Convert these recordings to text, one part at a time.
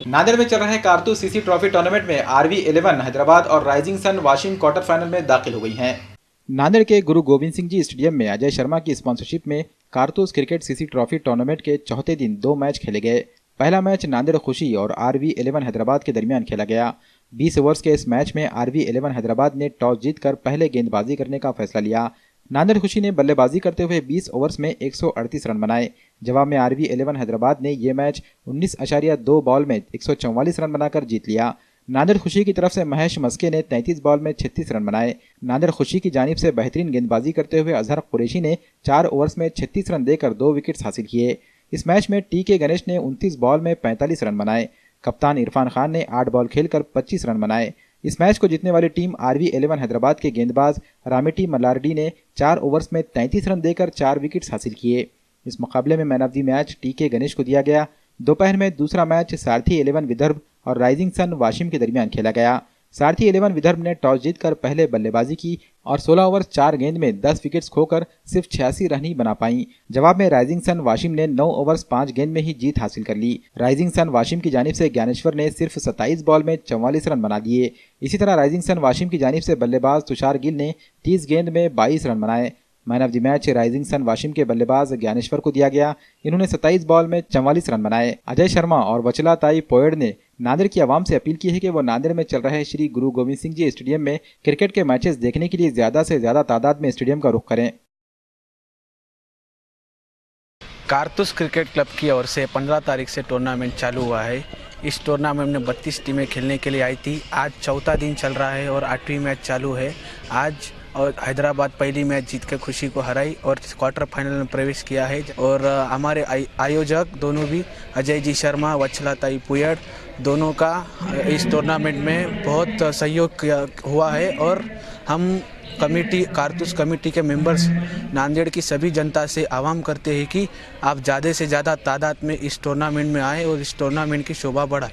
नांदेड़ में चल रहे कारतूस सीसी ट्रॉफी टूर्नामेंट में RV11 हैदराबाद और Rising Sun Washim quarter final में दाखिल हो गई हैं। नांदेड़ के गुरु गोविंद सिंह जी स्टेडियम में अजय शर्मा की स्पॉन्सरशिप में कारतूस क्रिकेट सीसी ट्रॉफी टूर्नामेंट के चौथे दिन 2 मैच खेले गए। पहला मैच नांदेड़ खुशी और RV11 हैदराबाद के दरमियान खेला गया। 20 ओवर्स के इस मैच में RV11 हैदराबाद ने टॉस जीतकर पहले गेंदबाजी करने का फैसला लिया। नांदेड़ खुशी ने बल्लेबाजी करते हुए 20 ओवर्स में 138 रन बनाए। जवाब में RV11 हैदराबाद ने ये मैच 19.2 बॉल में 144 रन बनाकर जीत लिया। नांदेड़ खुशी की तरफ से महेश मस्के ने 33 बॉल में 36 रन बनाए। नांदेड़ खुशी की जानिब से बेहतरीन गेंदबाजी करते हुए अजहर कुरैशी ने 4 ओवर्स में 36 रन देकर 2 विकेट्स हासिल किए। इस मैच में TK गणेश ने 29 बॉल में 45 रन बनाए। कप्तान इरफान खान ने 8 बॉल खेलकर 25 रन बनाए। इस मैच को जीतने वाली टीम RV11 हैदराबाद के गेंदबाज रामेटी मल्लारडी ने 4 ओवर्स में 33 रन देकर 4 विकेट्स हासिल किए। इस मुकाबले में man of the match TK Ganesh को दिया गया। दोपहर में दूसरा मैच सारथी 11 विदर्भ और राइजिंग सन वाशिम के दरमियान खेला गया। सारथी 11 विदर्भ ने टॉस जीतकर पहले बल्लेबाजी की और 16 ओवर 4 गेंद में 10 विकेट्स खोकर सिर्फ 86 रन ही बना पाई। जवाब में राइजिंग सन वाशिम ने 9 ओवर्स 5 गेंद में ही जीत हासिल कर ली। राइजिंग सन वाशिम की जानिब से ज्ञानेश्वर ने सिर्फ 27 बॉल में 44 रन बना दिए। इसी तरह राइजिंग सन वाशिम की जानिब से बल्लेबाज तुषार गिल ने 30 गेंद में 22 रन बनाए। Man of the match Rising Sun Washim के बल्लेबाज ज्ञानेश्वर को दिया गया। इन्होंने 27 बॉल में 44 रन बनाए। अजय शर्मा और वचला ताई पोयड़ ने नांदेड़ की आवाम से अपील की है कि वो नांदेड़ में चल रहे श्री गुरु गोविंद सिंह जी स्टेडियम में क्रिकेट के मैचेस देखने के लिए ज्यादा से ज्यादा तादाद में स्टेडियम का रुख करें। कारतूस क्रिकेट क्लब की ओर से 15 तारीख से टूर्नामेंट चालू हुआ है। इस टूर्नामेंट में 32 टीमें खेलने के लिए आई थी। आज चौथा दिन चल रहा है और 8वीं मैच चालू है। आज और हैदराबाद पहली मैच जीत के खुशी को हराई और क्वार्टर फाइनल में प्रवेश किया है। और हमारे आयोजक दोनों भी अजय जी शर्मा वच्छलाताई पुयड़ दोनों का इस टूर्नामेंट में बहुत सहयोग हुआ है। और हम कमेटी कारतूस कमेटी के मेंबर्स नांदेड़ की सभी जनता से आह्वान करते हैं कि आप ज़्यादा से ज़्यादा तादाद में इस टूर्नामेंट में आए और इस टूर्नामेंट की शोभा बढ़ाएं।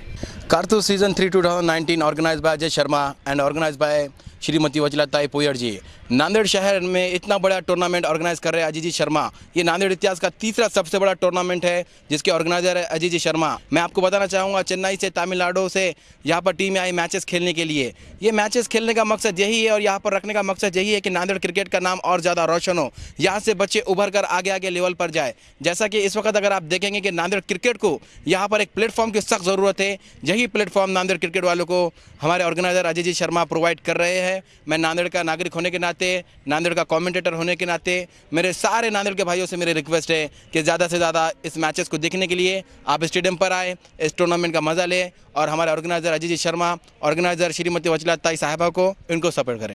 कारतूस season 3 2019 organize by Ajay Sharma and organize by Shrimati Vachlatai Puyad ji. Nanded शहर में इतना बड़ा टूर्नामेंट ऑर्गेनाइज कर रहे हैं अजय जी शर्मा। ये नांदेड़ इतिहास का तीसरा सबसे बड़ा टूर्नामेंट है जिसके ऑर्गेनाइजर है अजय जी शर्मा। मैं आपको बताना चाहूँगा चेन्नई से तमिलनाडु से यहाँ पर टीमें आई मैचेस खेलने के लिए। ये मैचेस खेलने का मकसद यही है और यहाँ पर रखने का मकसद यही है कि नांदेड़ क्रिकेट का नाम और ज़्यादा रोशन हो, यहाँ से बच्चे उभर कर आगे आगे लेवल पर जाए। जैसा कि इस वक्त अगर आप देखेंगे कि नांदेड़ क्रिकेट को यहाँ पर एक प्लेटफॉर्म की सख्त ज़रूरत है। यही प्लेटफॉर्म नांदेड़ क्रिकेट वालों को हमारे ऑर्गेनाइजर अजय जी शर्मा प्रोवाइड कर रहे हैं। मैं नांदेड़ का नागरिक होने के नाते, नांदेड़ का कमेंटेटर होने के नाते मेरे सारे नांदेड़ के भाइयों से मेरी रिक्वेस्ट है कि ज़्यादा से ज़्यादा इस मैचेस को देखने के लिए आप स्टेडियम पर आए, इस टूर्नामेंट का मज़ा लें और हमारे ऑर्गेनाइजर अजय जी शर्मा, ऑर्गेनाइजर श्रीमती वचलाताई साहिबा को इनको सपोर्ट करें।